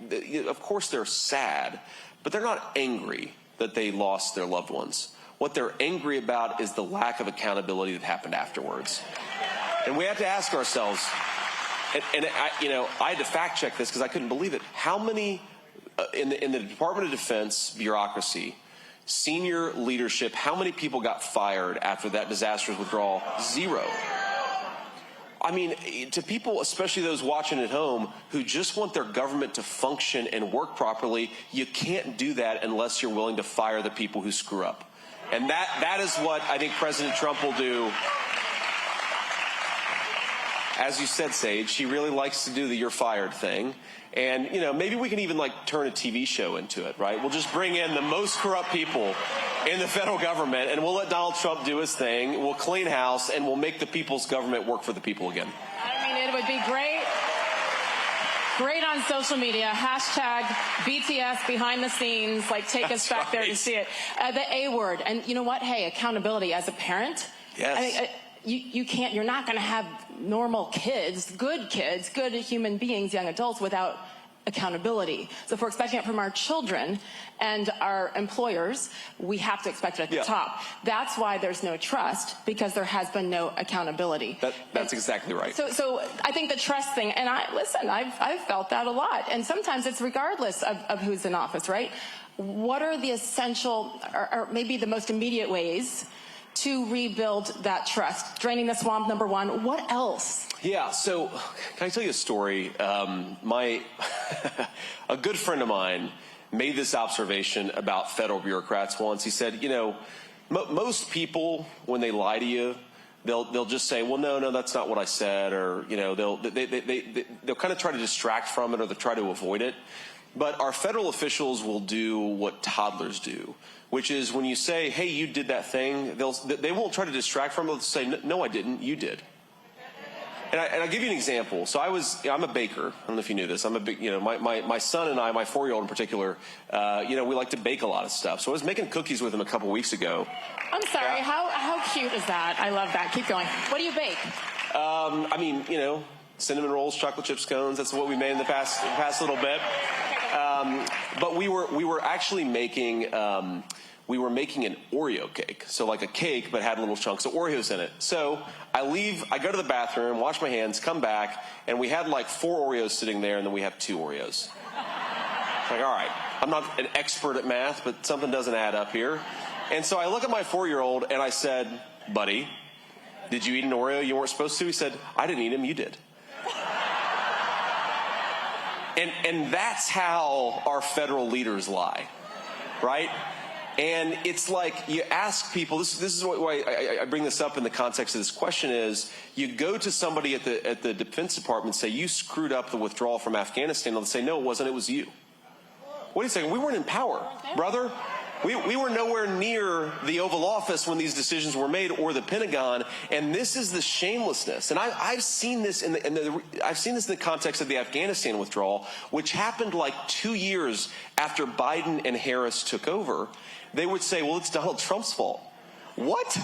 of course, they're sad, but they're not angry that they lost their loved ones. What they're angry about is the lack of accountability that happened afterwards. And we have to ask ourselves, and I had to fact check this because I couldn't believe it. How many in the Department of Defense bureaucracy, senior leadership, how many people got fired after that disastrous withdrawal? Zero. I mean, to people, especially those watching at home, who just want their government to function and work properly, you can't do that unless you're willing to fire the people who screw up. And that is what I think President Trump will do. As you said, Sage, he really likes to do the "you're fired" thing. And, you know, maybe we can even turn a TV show into it, right? We'll just bring in the most corrupt people in the federal government, and we'll let Donald Trump do his thing. We'll clean house, and we'll make the people's government work for the people again. I mean, it would be great on social media. Hashtag BTS behind the scenes. Take us back there to see it. The A word. And you know what? Hey, accountability as a parent. Yes. I mean, you're not going to have normal kids, good human beings, young adults without accountability. So if we're expecting it from our children and our employers, we have to expect it at the top. That's why there's no trust, because there has been no accountability. That's exactly right. So I think the trust thing, and I've felt that a lot. And sometimes it's regardless of who's in office, right? What are the essential, or maybe the most immediate ways to rebuild that trust? Draining the swamp, number one. What else? Yeah, so can I tell you a story? A good friend of mine made this observation about federal bureaucrats once. He said, you know, most people, when they lie to you, they'll just say, well, no, that's not what I said, or they'll kind of try to distract from it, or they'll try to avoid it. But our federal officials will do what toddlers do, which is when you say, hey, you did that thing, they won't try to distract from it. They'll say, no, I didn't, you did. And I'll give you an example. So I'm a baker. I don't know if you knew this. I'm a big, my son and I, my 4-year-old in particular, we like to bake a lot of stuff. So I was making cookies with him a couple weeks ago. I'm sorry, how cute is that? I love that. Keep going. What do you bake? Cinnamon rolls, chocolate chip scones. That's what we made in the past little bit. But we were actually making making an Oreo cake. So like a cake, but had little chunks of Oreos in it. So I go to the bathroom, wash my hands, come back, and we had like 4 Oreos sitting there, and then we have 2 Oreos. It's like, all right, I'm not an expert at math, but something doesn't add up here. And so I look at my 4-year-old and I said, buddy, did you eat an Oreo you weren't supposed to? He said, I didn't eat him, you did. And that's how our federal leaders lie, right? And it's like you ask people, this is why I bring this up in the context of this question is, you go to somebody at the Defense Department and say, you screwed up the withdrawal from Afghanistan. They'll say, no, it wasn't, it was you. Wait a second, we weren't in power, brother. We were nowhere near the Oval Office when these decisions were made, or the Pentagon, and this is the shamelessness. And I've seen this in the context of the Afghanistan withdrawal, which happened like 2 years after Biden and Harris took over. They would say, well, it's Donald Trump's fault. What?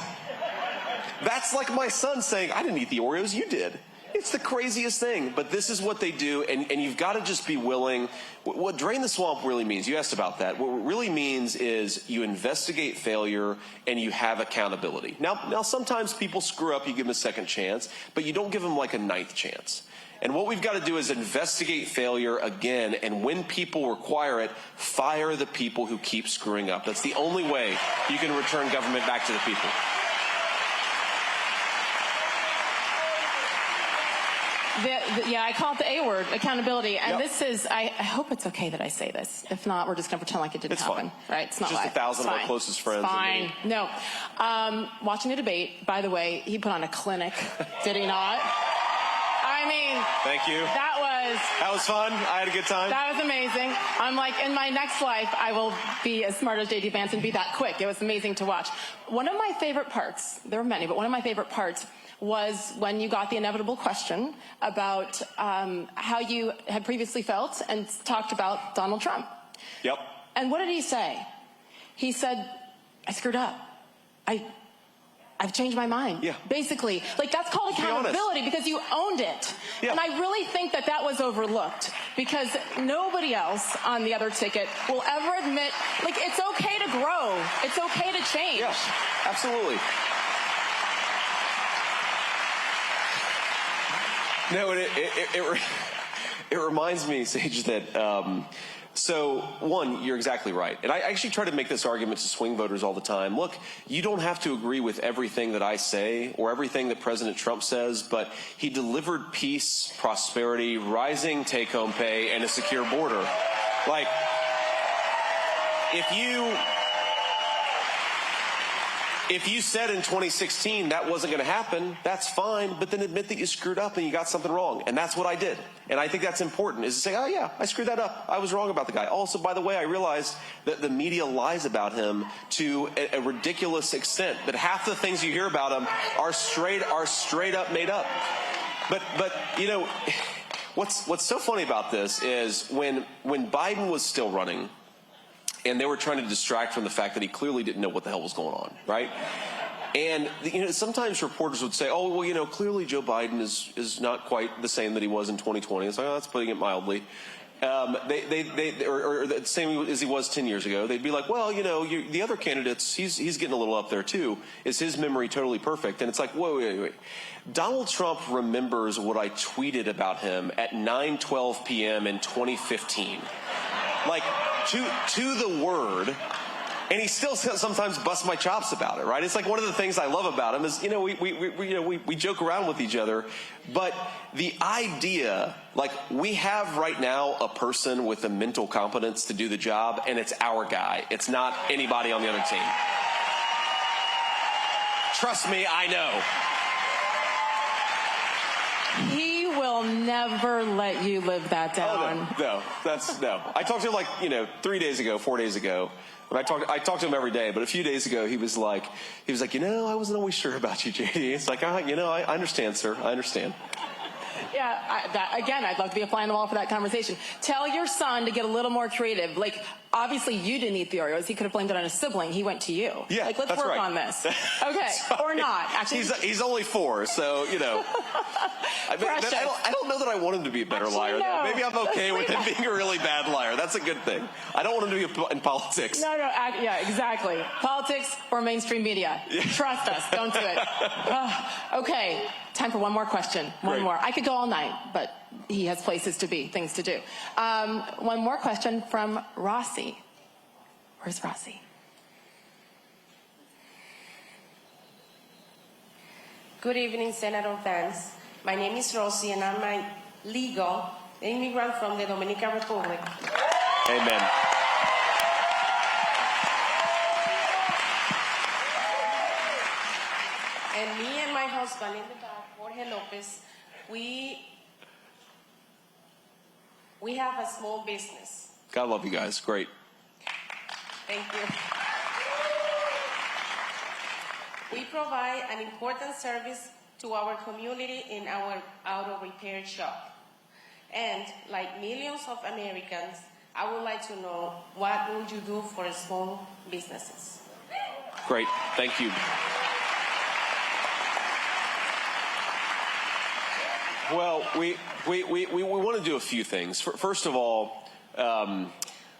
That's like my son saying, I didn't eat the Oreos, you did. It's the craziest thing, but this is what they do, and you've got to just be willing. What drain the swamp really means, you asked about that, what it really means is you investigate failure and you have accountability. Now sometimes people screw up, you give them a second chance, but you don't give them like a 9th chance. And what we've got to do is investigate failure again, and when people require it, fire the people who keep screwing up. That's the only way you can return government back to the people. I call it the A word, accountability. And this is, I hope it's okay that I say this. If not, we're just going to pretend like it didn't happen. Fine. Right? It's not just live. 1,000 of our closest friends. It's fine. No. Watching the debate, by the way, he put on a clinic, did he not? I mean, thank you. That was fun. I had a good time. That was amazing. I'm like, in my next life, I will be as smart as J.D. Vance and be that quick. It was amazing to watch. One of my favorite parts, there were many, but one of my favorite parts was when you got the inevitable question about how you had previously felt and talked about Donald Trump. Yep. And what did he say? He said, I screwed up. I've changed my mind. Yeah. Basically. Like, that's called accountability because you owned it. Yeah. And I really think that was overlooked because nobody else on the other ticket will ever admit, like, it's okay to grow. It's okay to change. Yes, absolutely. No, it reminds me, Sage, that so one, you're exactly right. And I actually try to make this argument to swing voters all the time. Look, you don't have to agree with everything that I say or everything that President Trump says, but he delivered peace, prosperity, rising take-home pay, and a secure border. Like, if you said in 2016 that wasn't going to happen, that's fine, but then admit that you screwed up and you got something wrong. And that's what I did. And I think that's important, is to say, oh yeah, I screwed that up. I was wrong about the guy. Also, by the way, I realized that the media lies about him to a ridiculous extent, that half the things you hear about him are straight up made up. But you know, what's so funny about this is when Biden was still running, and they were trying to distract from the fact that he clearly didn't know what the hell was going on, right? And sometimes reporters would say, "Oh, well, clearly Joe Biden is not quite the same that he was in 2020." It's like, oh, that's putting it mildly. Or the same as he was 10 years ago. They'd be like, "Well, the other candidates, he's getting a little up there too. Is his memory totally perfect?" And it's like, wait. Donald Trump remembers what I tweeted about him at 9:12 p.m. in 2015. Like, to the word, and he still sometimes busts my chops about it, right? It's like one of the things I love about him is, we joke around with each other, but the idea, like, we have right now a person with the mental competence to do the job, and it's our guy. It's not anybody on the other team. Trust me, I know. He will never let you live that down. Oh, no. I talked to him like, 3 days ago, 4 days ago. And I talk to him every day, but a few days ago he was like, I wasn't always sure about you, JD. It's like, I understand, sir. I understand. Yeah, again, I'd love to be a fly on the wall for that conversation. Tell your son to get a little more creative. Like, obviously you didn't eat the Oreos. He could have blamed it on his sibling. He went to you. Yeah, like, let's that's work right. on this. Okay, or not. Actually, he's only 4, so I don't know that I want him to be a better liar. No. Maybe I'm okay with him being a really bad liar. That's a good thing. I don't want him to be in politics. No, yeah, exactly. Politics or mainstream media. Yeah. Trust us. Don't do it. Okay, time for one more question. One more. I could go all night, but he has places to be, things to do. One more question from Rossi. Where's Rossi? Good evening, Senator Vance. My name is Rosie, and I'm a legal immigrant from the Dominican Republic. Amen. And me and my husband in the back, Jorge Lopez, we have a small business. God love you guys. Great. Thank you. We provide an important service to our community in our auto repair shop. And like millions of Americans, I would like to know, what would you do for small businesses? Great. Thank you. Well, we want to do a few things. First of all, I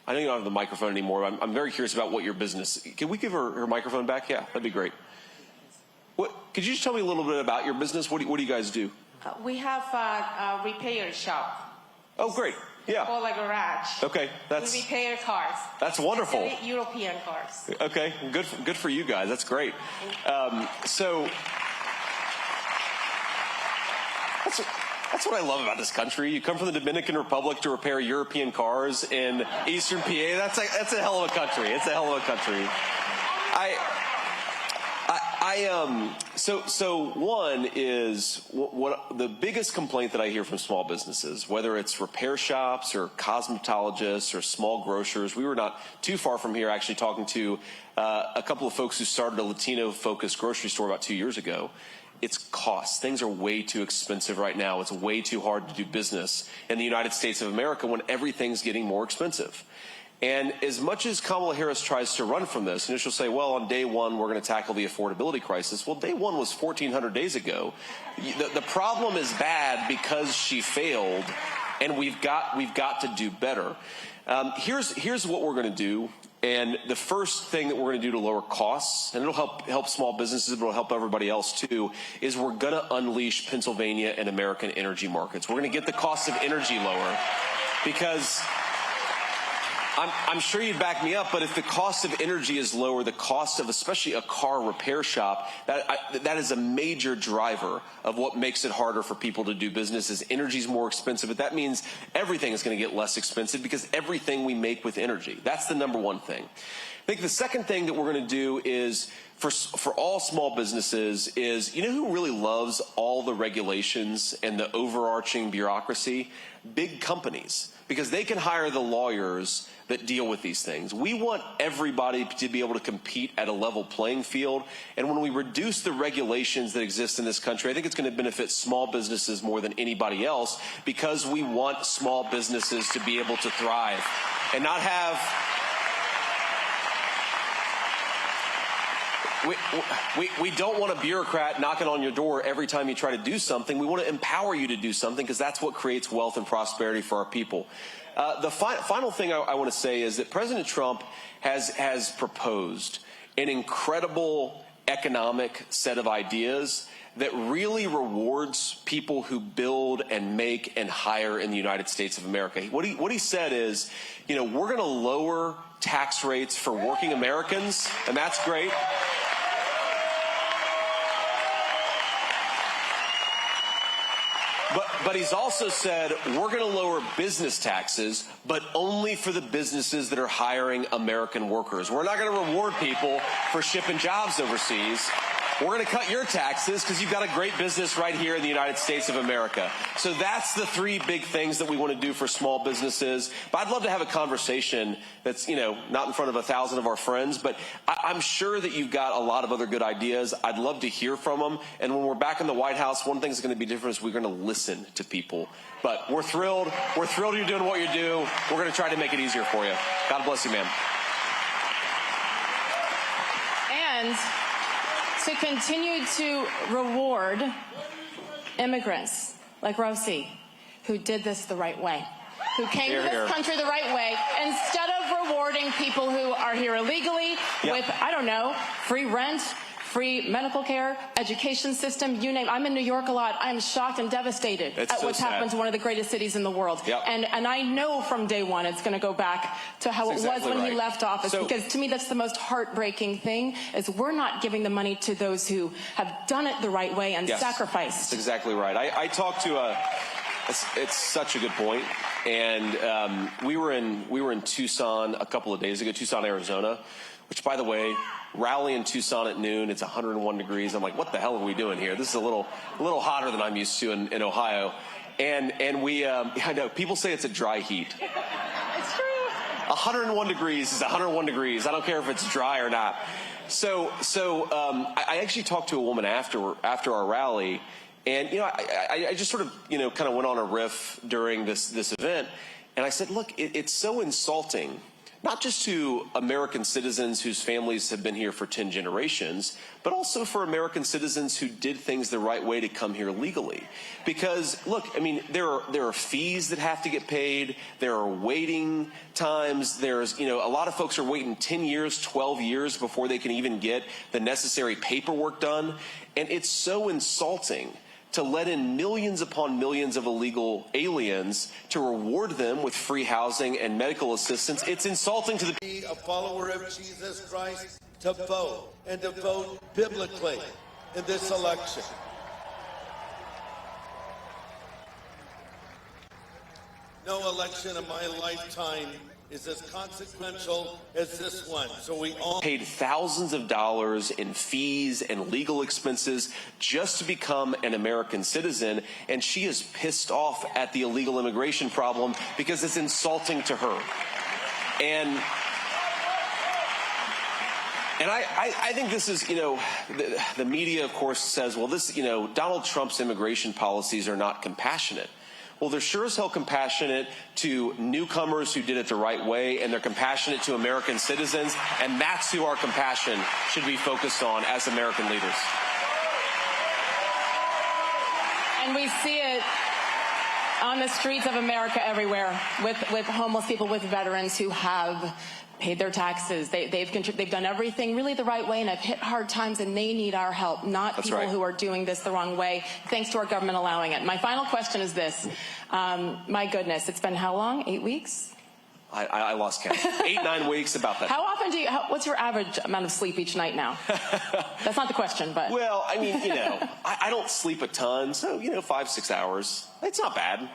know you don't have the microphone anymore. I'm very curious about what your business. Can we give her microphone back? Yeah, that'd be great. Could you just tell me a little bit about your business? What do you guys do? We have a repair shop. Oh, great. Yeah. Called a garage. Okay, we repair cars. That's wonderful. Especially European cars. Okay, good for you guys. That's great. So that's what I love about this country. You come from the Dominican Republic to repair European cars in Eastern PA. That's a hell of a country. It's a hell of a country. So one is what the biggest complaint that I hear from small businesses, whether it's repair shops or cosmetologists or small grocers. We were not too far from here actually talking to a couple of folks who started a Latino-focused grocery store about 2 years ago. It's costs. Things are way too expensive right now. It's way too hard to do business in the United States of America when everything's getting more expensive. And as much as Kamala Harris tries to run from this, and she'll say, well, on day one, we're going to tackle the affordability crisis. Well, day one was 1,400 days ago. The problem is bad because she failed, and we've got to do better. Here's what we're going to do. And the first thing that we're going to do to lower costs, and it'll help small businesses, but it'll help everybody else too, is we're going to unleash Pennsylvania and American energy markets. We're going to get the cost of energy lower, because I'm sure you'd back me up, but if the cost of energy is lower, the cost of especially a car repair shop, that is a major driver of what makes it harder for people to do business. Is energy's more expensive, but that means everything is going to get less expensive because everything we make with energy. That's the number one thing. I think the second thing that we're going to do is for all small businesses is, you know who really loves all the regulations and the overarching bureaucracy? Big companies, because they can hire the lawyers that deal with these things. We want everybody to be able to compete at a level playing field. And when we reduce the regulations that exist in this country, I think it's going to benefit small businesses more than anybody else, because we want small businesses to be able to thrive and not have... We don't want a bureaucrat knocking on your door every time you try to do something. We want to empower you to do something, because that's what creates wealth and prosperity for our people. The final thing I want to say is that President Trump has proposed an incredible economic set of ideas that really rewards people who build and make and hire in the United States of America. What he said is, we're going to lower tax rates for working Americans, and that's great. But he's also said we're going to lower business taxes, but only for the businesses that are hiring American workers. We're not going to reward people for shipping jobs overseas. we're going to cut your taxes because you've got a great business right here in the United States of America. So that's the three big things that we want to do for small businesses. But I'd love to have a conversation that's, not in front of 1,000 of our friends, but I'm sure that you've got a lot of other good ideas. I'd love to hear from them. And when we're back in the White House, one thing that's going to be different is we're going to listen to people. But we're thrilled. We're thrilled you're doing what you do. We're going to try to make it easier for you. God bless you, ma'am. And to continue to reward immigrants like Rosie, who did this the right way, who came to this country the right way, instead of rewarding people who are here illegally with, I don't know, free rent, free medical care, education system, you name it. I'm in New York a lot. I'm shocked and devastated at what's happened to one of the greatest cities in the world. And I know from day one it's going to go back to how it was when he left office, because to me that's the most heartbreaking thing, is we're not giving the money to those who have done it the right way and sacrificed. That's exactly right. I talked to it's such a good point. And we were in Tucson a couple of days ago, Tucson, Arizona, which, by the way, rally in Tucson at noon. It's 101 degrees. I'm like, what the hell are we doing here? This is a little hotter than I'm used to in Ohio. And we, I know people say it's a dry heat. It's true. 101 degrees is 101 degrees. I don't care if it's dry or not. So I actually talked to a woman after our rally. And, I just sort of, kind of went on a riff during this event. And I said, look, it's so insulting, not just to American citizens whose families have been here for 10 generations, but also for American citizens who did things the right way to come here legally. Because, look, I mean, there are fees that have to get paid. There are waiting times. There's, a lot of folks are waiting 10 years, 12 years before they can even get the necessary paperwork done. And it's so insulting to let in millions upon millions of illegal aliens to reward them with free housing and medical assistance. It's insulting to the... Be a follower of Jesus Christ to vote, and to vote biblically in this election. No election in my lifetime is as consequential as this one. So we all paid thousands of dollars in fees and legal expenses just to become an American citizen, and she is pissed off at the illegal immigration problem because it's insulting to her. And I think this is, the media, of course, says, well, this, Donald Trump's immigration policies are not compassionate. Well, they're sure as hell compassionate to newcomers who did it the right way, and they're compassionate to American citizens, and that's who our compassion should be focused on as American leaders. And we see it on the streets of America everywhere, with homeless people, with veterans who have paid their taxes. They've done everything really the right way and have hit hard times, and they need our help, not people who are doing this the wrong way, thanks to our government allowing it. My final question is this. My goodness, it's been how long? 8 weeks? I lost count. 8-9 weeks, about that. How often what's your average amount of sleep each night now? That's not the question, but. Well, I mean, I don't sleep a ton, so, 5-6 hours. It's not bad.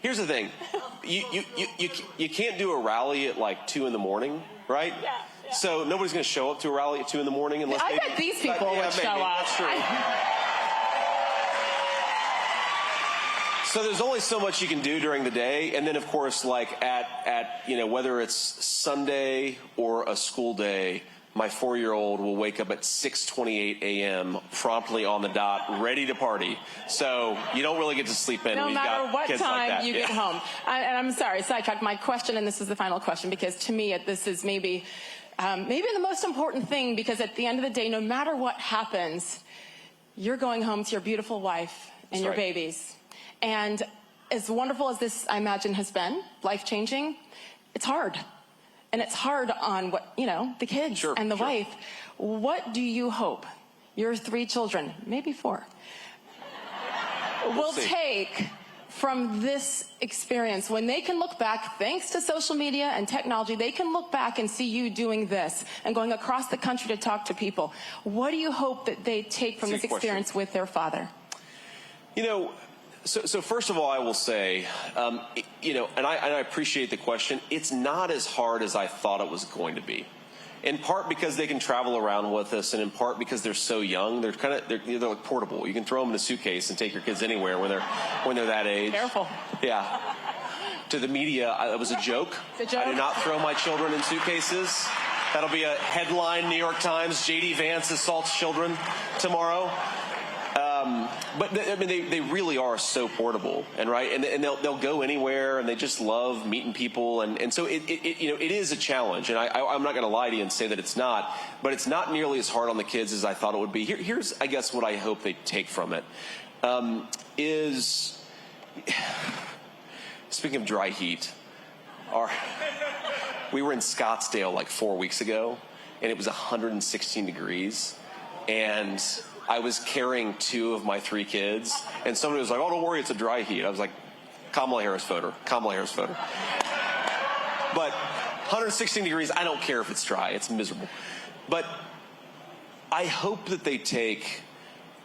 Here's the thing. You can't do a rally at like 2 in the morning, right? Yeah. So nobody's going to show up to a rally at 2 in the morning unless I bet these people would show up. That's true. So there's only so much you can do during the day, and then of course, like at whether it's Sunday or a school day, my 4-year-old will wake up at 6:28 a.m. promptly on the dot, ready to party. So you don't really get to sleep in when you've got kids like that. No matter what time you get home. And I'm sorry, sidetracked. My question, and this is the final question, because to me this is maybe the most important thing, because at the end of the day, no matter what happens, you're going home to your beautiful wife and your babies. And as wonderful as this, I imagine, has been, life-changing, it's hard. And it's hard on the kids and the wife. What do you hope your 3 children, maybe 4, will take from this experience when they can look back, thanks to social media and technology, they can look back and see you doing this and going across the country to talk to people? What do you hope that they take from this experience with their father? So first of all, I will say, and I appreciate the question. It's not as hard as I thought it was going to be. in part because they can travel around with us, and in part because they're so young. They're like portable. You can throw them in a suitcase and take your kids anywhere when they're that age. Careful. Yeah. To the media, it was a joke. It's a joke. I do not throw my children in suitcases. That'll be a headline, New York Times, J.D. Vance assaults children tomorrow. But I mean, they really are so portable, and they'll go anywhere, and they just love meeting people, and so it is a challenge, and I'm not going to lie to you and say that it's not, but it's not nearly as hard on the kids as I thought it would be. Here's I guess what I hope they take from it is, speaking of dry heat, we were in Scottsdale like 4 weeks ago, and it was 116 degrees, and I was carrying 2 of my 3 kids, and somebody was like, "Oh, don't worry, it's a dry heat." I was like, Kamala Harris voter. But 116 degrees, I don't care if it's dry. It's miserable. But I hope that they take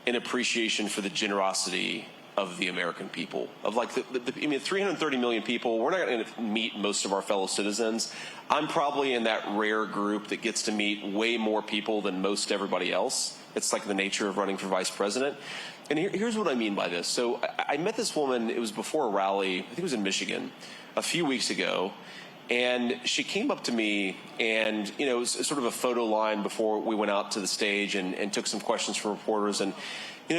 an appreciation for the generosity of the American people, of like 330 million people. We're not going to meet most of our fellow citizens. I'm probably in that rare group that gets to meet way more people than most everybody else. It's like the nature of running for vice president. And here's what I mean by this. So I met this woman, it was before a rally, I think it was in Michigan, a few weeks ago. And she came up to me, and it was sort of a photo line before we went out to the stage, and took some questions from reporters. And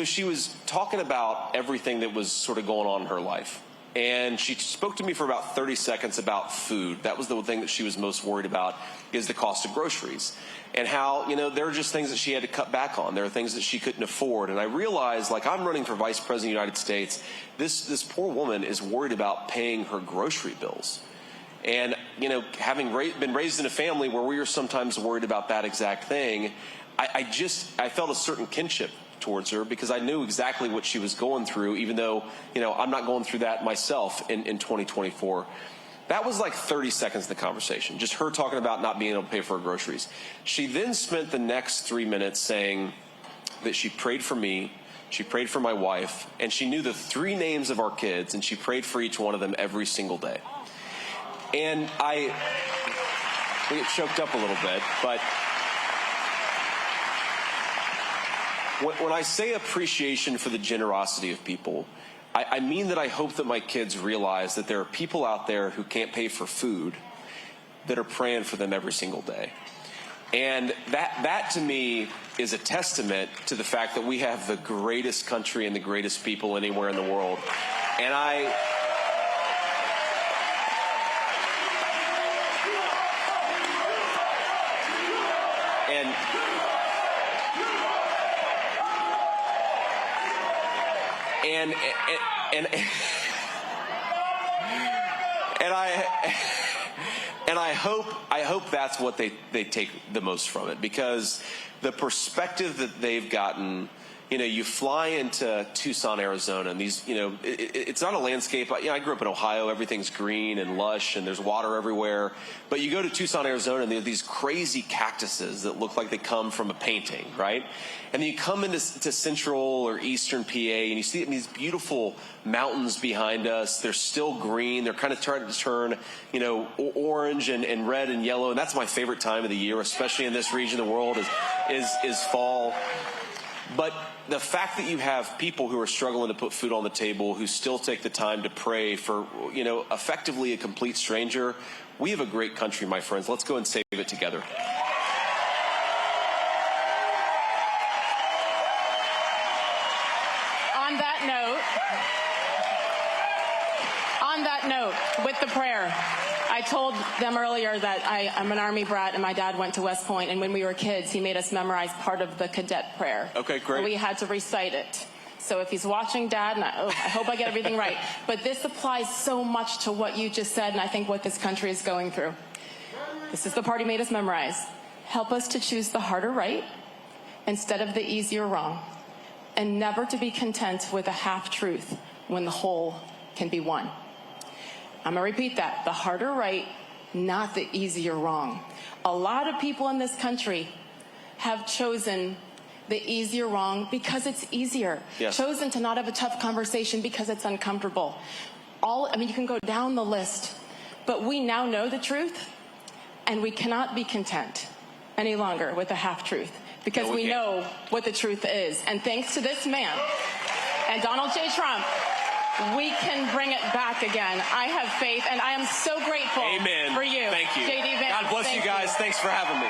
she was talking about everything that was sort of going on in her life. And she spoke to me for about 30 seconds about food. That was the thing that she was most worried about, is the cost of groceries. And how, there are just things that she had to cut back on. There are things that she couldn't afford. And I realized, like, I'm running for vice president of the United States. This poor woman is worried about paying her grocery bills. And, having been raised in a family where we were sometimes worried about that exact thing, I felt a certain kinship towards her, because I knew exactly what she was going through, even though, I'm not going through that myself in 2024. That was like 30 seconds of the conversation, just her talking about not being able to pay for her groceries. She then spent the next 3 minutes saying that she prayed for me, she prayed for my wife, and she knew the 3 names of our kids, and she prayed for each one of them every single day. And we get choked up a little bit, but when I say appreciation for the generosity of people, I mean that I hope that my kids realize that there are people out there who can't pay for food that are praying for them every single day. And that to me is a testament to the fact that we have the greatest country and the greatest people anywhere in the world. And I hope that's what they take the most from it, because the perspective that they've gotten. You fly into Tucson, Arizona, and these, it's not a landscape. I grew up in Ohio. Everything's green and lush, and there's water everywhere. But you go to Tucson, Arizona, and they have these crazy cactuses that look like they come from a painting, right? And then you come into central or eastern PA, and you see these beautiful mountains behind us. They're still green. They're kind of starting to turn, orange and red and yellow. And that's my favorite time of the year, especially in this region of the world, is fall. But the fact that you have people who are struggling to put food on the table, who still take the time to pray for, effectively a complete stranger, we have a great country, my friends. Let's go and save it together. On that note, with the prayer, I told them earlier that I'm an Army brat, and my dad went to West Point, and when we were kids, he made us memorize part of the cadet prayer. Okay, great. And we had to recite it. So if he's watching, Dad, and I hope I get everything right. But this applies so much to what you just said, and I think what this country is going through. This is the part he made us memorize. Help us to choose the harder right instead of the easier wrong, and never to be content with a half-truth when the whole can be won. I'm going to repeat that. The harder right, not the easier wrong. A lot of people in this country have chosen the easier wrong because it's easier. Yes. Chosen to not have a tough conversation because it's uncomfortable. You can go down the list. But we now know the truth, and we cannot be content any longer with a half-truth, because No, we we can't. know what the truth is. And thanks to this man and Donald J. Trump, we can bring it back again. I have faith, and I am so grateful Amen. for you. Thank you. J.D. Vance. God bless you guys. Thanks for having me.